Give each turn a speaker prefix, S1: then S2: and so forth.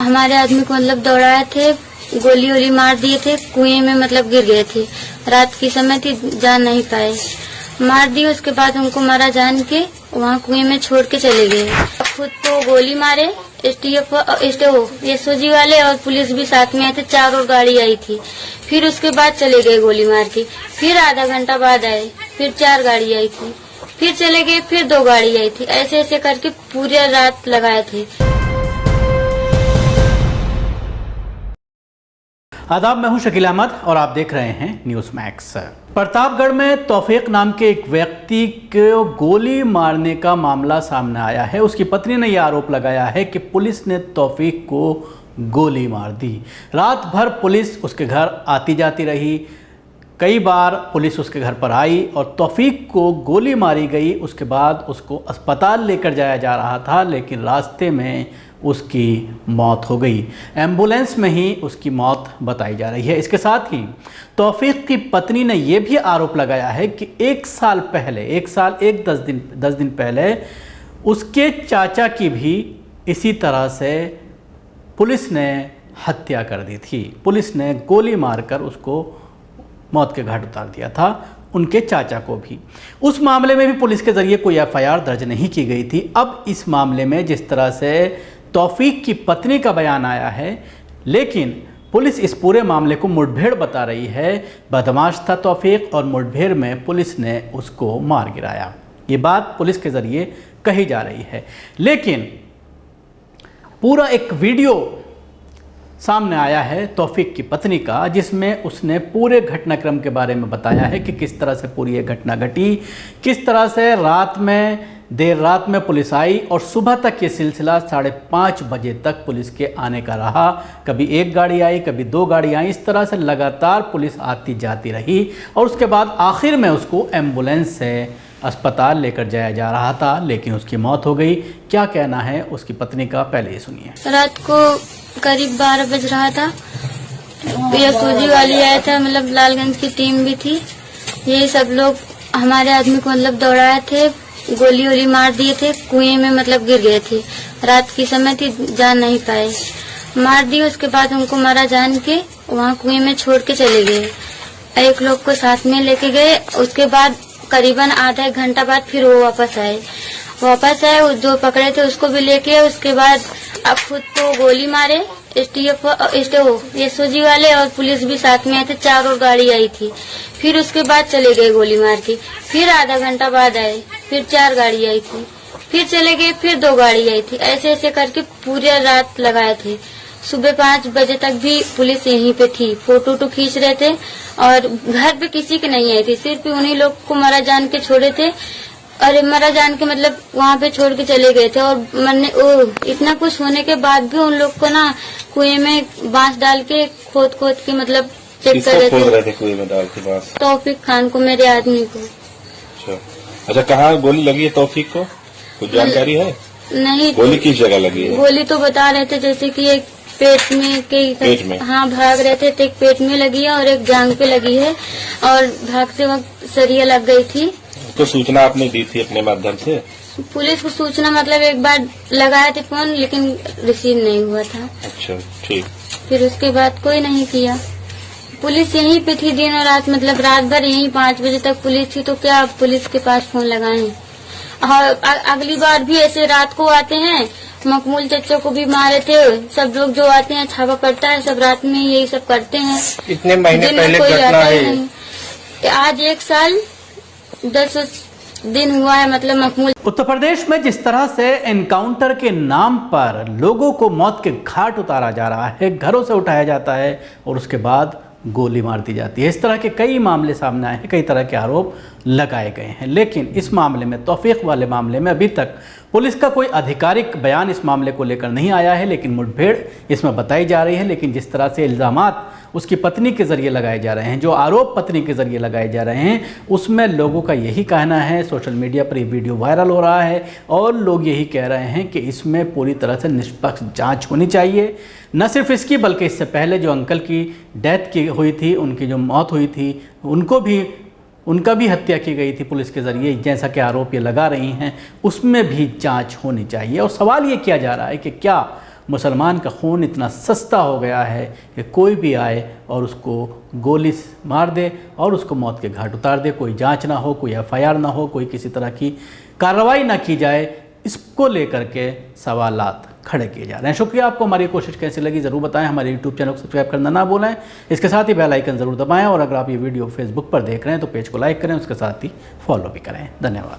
S1: हमारे आदमी को मतलब दौड़ाए थे, गोली वोली मार दिए थे, कुएं में मतलब गिर गए थे। रात की समय थी, जा नहीं पाए, मार दिए। उसके बाद उनको मारा जान के वहाँ कुएं में छोड़ के चले गए। खुद तो गोली मारे, एसओजी वाले और पुलिस भी साथ में आए थे, 4 और गाड़ी आई थी। फिर उसके बाद चले गए गोली मार के। फिर आधा घंटा बाद आए, फिर 4 गाड़ी आई थी, फिर चले गए, फिर 2 गाड़ी आई थी। ऐसे ऐसे करके पूरी रात लगाए थे।
S2: आदाब, मैं हूं शकील अहमद और आप देख रहे हैं न्यूज़ मैक्स। प्रतापगढ़ में तौफीक नाम के एक व्यक्ति को गोली मारने का मामला सामने आया है। उसकी पत्नी ने यह आरोप लगाया है कि पुलिस ने तौफीक को गोली मार दी। रात भर पुलिस उसके घर आती जाती रही, कई बार पुलिस उसके घर पर आई और तौफीक को गोली मारी गई। उसके बाद उसको अस्पताल लेकर जाया जा रहा था, लेकिन रास्ते में उसकी मौत हो गई। एम्बुलेंस में ही उसकी मौत बताई जा रही है। इसके साथ ही तौफीक की पत्नी ने यह भी आरोप लगाया है कि 1 साल पहले, 10 दिन पहले उसके चाचा की भी इसी तरह से पुलिस ने हत्या कर दी थी। पुलिस ने गोली मारकर उसको मौत के घाट उतार दिया था, उनके चाचा को भी। उस मामले में भी पुलिस के ज़रिए कोई एफआईआर दर्ज नहीं की गई थी। अब इस मामले में जिस तरह से तौफीक की पत्नी का बयान आया है, लेकिन पुलिस इस पूरे मामले को मुठभेड़ बता रही है। बदमाश था तौफीक और मुठभेड़ में पुलिस ने उसको मार गिराया, ये बात पुलिस के ज़रिए कही जा रही है। लेकिन पूरा एक वीडियो सामने आया है तौफीक की पत्नी का, जिसमें उसने पूरे घटनाक्रम के बारे में बताया है कि किस तरह से पूरी ये घटना घटी, किस तरह से देर रात में पुलिस आई और सुबह तक ये सिलसिला 5:30 बजे तक पुलिस के आने का रहा। कभी 1 गाड़ी आई, कभी 2 गाड़ी आई, इस तरह से लगातार पुलिस आती जाती रही और उसके बाद आखिर में उसको एम्बुलेंस से अस्पताल लेकर जाया जा रहा था, लेकिन उसकी मौत हो गई। क्या कहना है उसकी पत्नी का, पहले ये सुनिए।
S1: रात को करीब 12 बज रहा था, एसओजी वाली आया था, मतलब लालगंज की टीम भी थी। यही सब लोग हमारे आदमी को मतलब दौड़ाए थे, गोली वोली मार दिए थे, कुएं में मतलब गिर गए थे। रात की समय थी, जा नहीं पाए, मार दिए। उसके बाद उनको मारा जान के वहाँ कुएं में छोड़ के चले गए। एक लोग को साथ में लेके गए। उसके बाद करीबन आधा 1 घंटा बाद फिर वो वापस आए। जो पकड़े थे उसको भी लेके। उसके बाद अब खुद तो गोली मारे, एसओजी वाले और पुलिस भी साथ में आए थे, 4 और गाड़ी आई थी। फिर उसके बाद चले गए गोली मार के। फिर आधा घंटा बाद आए, फिर 4 गाड़ी आई थी, फिर चले गए, फिर 2 गाड़ी आई थी। ऐसे ऐसे करके पूरी रात लगाए थे। सुबह 5 बजे तक भी पुलिस यहीं पे थी, फोटो खींच रहे थे और घर पे किसी की नहीं आई थी, सिर्फ उन्हीं लोग को मारा जान के छोड़े थे। अरे मारा जान के मतलब वहाँ पे छोड़ के चले गए थे। और इतना कुछ होने के बाद भी उन लोग को ना कुएं में बांस डाल के खोद के मतलब चेक कर रहे थे।
S3: कुएं में डाल के बांस?
S1: तौफीक खान को, मेरे आदमी को।
S3: अच्छा, कहाँ गोली लगी है तौफीक को, कुछ जानकारी है?
S1: नहीं।
S3: गोली किस जगह लगी है?
S1: गोली तो बता रहे थे जैसे कि एक पेट में। हाँ, भाग रहे थे तो एक पेट में लगी है और एक जांघ पे लगी है और भागते वक्त सरिया लग गई थी।
S3: तो सूचना आपने दी थी अपने माध्यम से?
S1: पुलिस को सूचना मतलब एक बार लगाए थे फोन, लेकिन रिसीव नहीं हुआ था।
S3: अच्छा, ठीक।
S1: फिर उसके बाद कोई नहीं किया। पुलिस यहीं पे थी दिन और रात, मतलब रात भर यहीं 5 बजे तक पुलिस थी। तो क्या पुलिस के पास फोन लगाएं? और अगली बार भी ऐसे रात को आते हैं, मकबूल चच्चा को भी मारे थे। सब लोग जो आते हैं, छापा पड़ता है, सब रात में यही सब करते हैं।
S4: कितने महीने पहले घटना है?
S1: आज 1 साल 10 दिन हुआ है। मतलब मकबूल
S2: उत्तर प्रदेश में जिस तरह से एनकाउंटर के नाम पर लोगों को मौत के घाट उतारा जा रहा है, घरों से उठाया जाता है और उसके बाद गोली मार दी जाती है, इस तरह के कई मामले सामने आए हैं, कई तरह के आरोप लगाए गए हैं। लेकिन इस मामले में, तौफीक वाले मामले में, अभी तक पुलिस का कोई आधिकारिक बयान इस मामले को लेकर नहीं आया है, लेकिन मुठभेड़ इसमें बताई जा रही है। लेकिन जिस तरह से इल्ज़ामात उसकी पत्नी के ज़रिए लगाए जा रहे हैं, जो आरोप पत्नी के ज़रिए लगाए जा रहे हैं, उसमें लोगों का यही कहना है, सोशल मीडिया पर ये वीडियो वायरल हो रहा है और लोग यही कह रहे हैं कि इसमें पूरी तरह से निष्पक्ष जांच होनी चाहिए। न सिर्फ इसकी, बल्कि इससे पहले जो अंकल की डेथ हुई थी, उनकी जो मौत हुई थी, उनका भी हत्या की गई थी पुलिस के ज़रिए, जैसा कि आरोप ये लगा रही हैं, उसमें भी जांच होनी चाहिए। और सवाल ये किया जा रहा है कि क्या मुसलमान का खून इतना सस्ता हो गया है कि कोई भी आए और उसको गोली मार दे और उसको मौत के घाट उतार दे, कोई जांच ना हो, कोई एफआईआर ना हो, कोई किसी तरह की कार्रवाई ना की जाए, इसको लेकर के सवालात खड़े किए जा रहे हैं। शुक्रिया। आपको हमारी कोशिश कैसी लगी ज़रूर बताएं। हमारे यूट्यूब चैनल को सब्सक्राइब करना ना भूलें। इसके साथ ही बेल आइकन ज़रूर दबाएं और अगर आप ये वीडियो फेसबुक पर देख रहे हैं तो पेज को लाइक करें, उसके साथ ही फॉलो भी करें। धन्यवाद।